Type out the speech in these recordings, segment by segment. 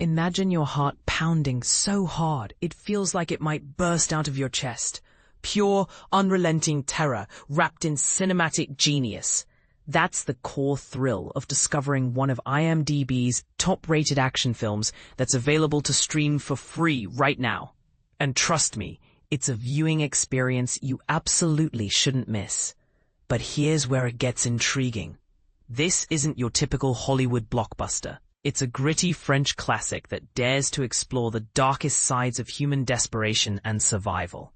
Imagine your heart pounding so hard it feels like it might burst out of your chest. Pure, unrelenting terror wrapped in cinematic genius. That's the core thrill of discovering one of IMDb's top-rated action films that's available to stream for free right now. And trust me, it's a viewing experience you absolutely shouldn't miss. But here's where it gets intriguing. This isn't your typical Hollywood blockbuster. It's a gritty French classic that dares to explore the darkest sides of human desperation and survival.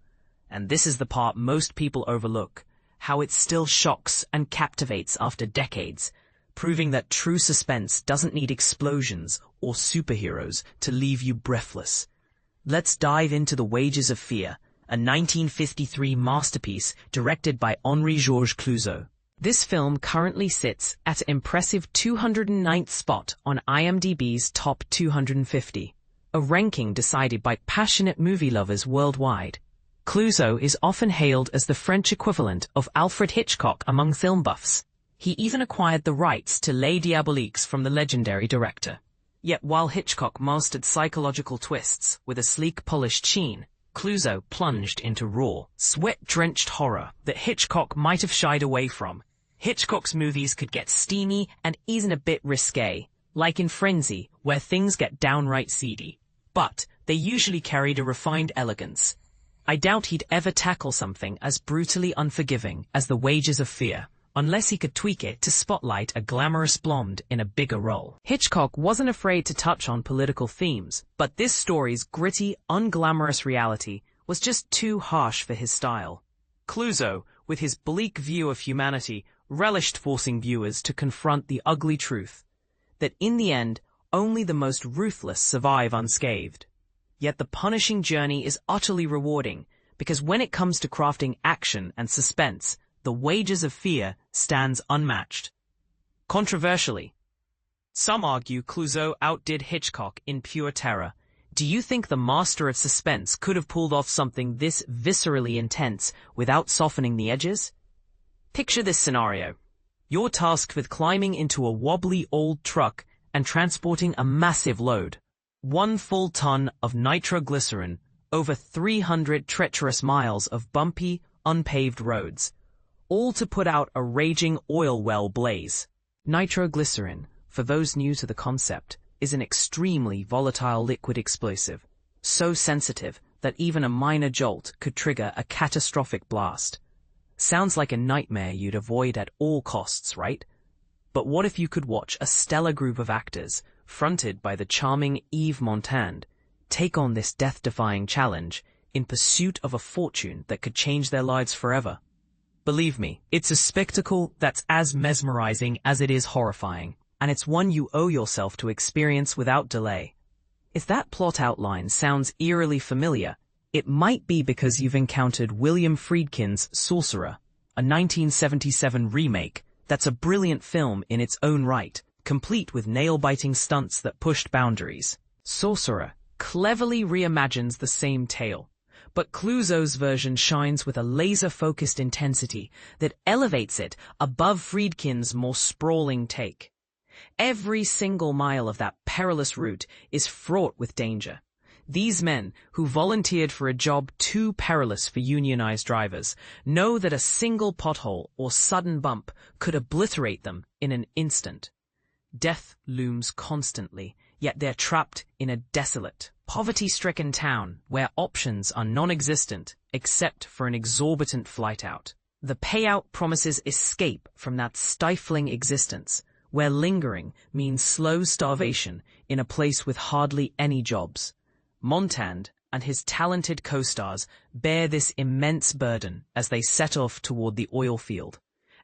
And this is the part most people overlook, how it still shocks and captivates after decades, proving that true suspense doesn't need explosions or superheroes to leave you breathless. Let's dive into The Wages of Fear, a 1953 masterpiece directed by Henri-Georges Clouzot. This film currently sits at an impressive 209th spot on IMDb's top 250, a ranking decided by passionate movie lovers worldwide. Clouzot is often hailed as the French equivalent of Alfred Hitchcock among film buffs. He even acquired the rights to Les Diaboliques from the legendary director. Yet while Hitchcock mastered psychological twists with a sleek, polished sheen, Clouzot plunged into raw, sweat-drenched horror that Hitchcock might have shied away from. Hitchcock's movies could get steamy and even a bit risque, like in Frenzy, where things get downright seedy. But they usually carried a refined elegance. I doubt he'd ever tackle something as brutally unforgiving as The Wages of Fear, unless he could tweak it to spotlight a glamorous blonde in a bigger role. Hitchcock wasn't afraid to touch on political themes, but this story's gritty, unglamorous reality was just too harsh for his style. Clouzot, with his bleak view of humanity, relished forcing viewers to confront the ugly truth, that in the end, only the most ruthless survive unscathed. Yet the punishing journey is utterly rewarding, because when it comes to crafting action and suspense, The Wages of Fear stands unmatched. Controversially, some argue Clouzot outdid Hitchcock in pure terror. Do you think the master of suspense could have pulled off something this viscerally intense without softening the edges? Picture this scenario. You're tasked with climbing into a wobbly old truck and transporting a massive load. 1 full ton of nitroglycerin over 300 treacherous miles of bumpy, unpaved roads, all to put out a raging oil well blaze. Nitroglycerin, for those new to the concept, is an extremely volatile liquid explosive, so sensitive that even a minor jolt could trigger a catastrophic blast. Sounds like a nightmare you'd avoid at all costs, right? But what if you could watch a stellar group of actors, fronted by the charming Yves Montand, take on this death-defying challenge in pursuit of a fortune that could change their lives forever? Believe me, it's a spectacle that's as mesmerizing as it is horrifying, and it's one you owe yourself to experience without delay. If that plot outline sounds eerily familiar, it might be because you've encountered William Friedkin's Sorcerer, a 1977 remake that's a brilliant film in its own right, complete with nail-biting stunts that pushed boundaries. Sorcerer cleverly reimagines the same tale, but Clouzot's version shines with a laser-focused intensity that elevates it above Friedkin's more sprawling take. Every single mile of that perilous route is fraught with danger. These men, who volunteered for a job too perilous for unionized drivers, know that a single pothole or sudden bump could obliterate them in an instant. Death looms constantly, yet they're trapped in a desolate, poverty-stricken town where options are non-existent except for an exorbitant flight out. The payout promises escape from that stifling existence, where lingering means slow starvation in a place with hardly any jobs. Montand and his talented co-stars bear this immense burden as they set off toward the oil field.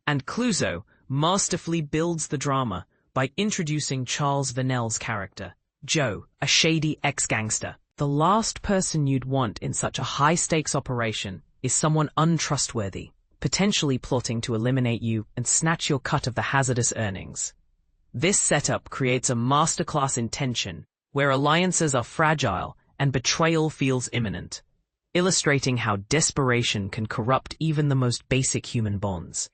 And Clouzot masterfully builds the drama by introducing Charles Vanel's character, Joe, a shady ex-gangster. The last person you'd want in such a high-stakes operation is someone untrustworthy, potentially plotting to eliminate you and snatch your cut of the hazardous earnings. This setup creates a masterclass in tension, where alliances are fragile and betrayal feels imminent, illustrating how desperation can corrupt even the most basic human bonds.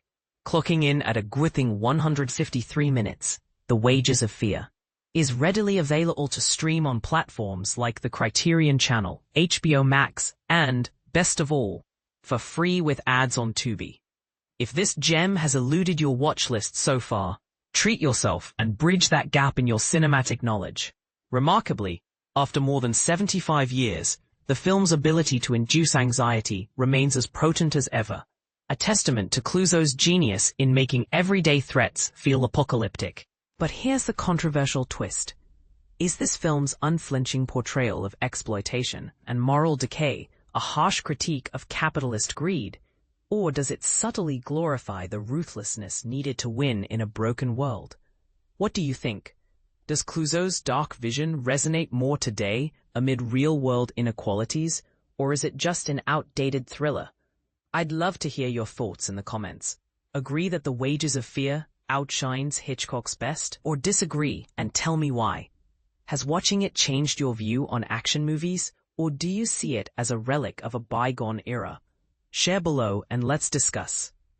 Clocking in at a gripping 153 minutes, The Wages of Fear is readily available to stream on platforms like the Criterion Channel, HBO Max, and, best of all, for free with ads on Tubi. If this gem has eluded your watch list so far, treat yourself and bridge that gap in your cinematic knowledge. Remarkably, after more than 75 years, the film's ability to induce anxiety remains as potent as ever, a testament to Clouzot's genius in making everyday threats feel apocalyptic. But here's the controversial twist. Is this film's unflinching portrayal of exploitation and moral decay a harsh critique of capitalist greed, or does it subtly glorify the ruthlessness needed to win in a broken world? What do you think? Does Clouzot's dark vision resonate more today amid real-world inequalities, or is it just an outdated thriller? I'd love to hear your thoughts in the comments. Agree that The Wages of Fear outshines Hitchcock's best, or disagree and tell me why? Has watching it changed your view on action movies, or do you see it as a relic of a bygone era? Share below and let's discuss.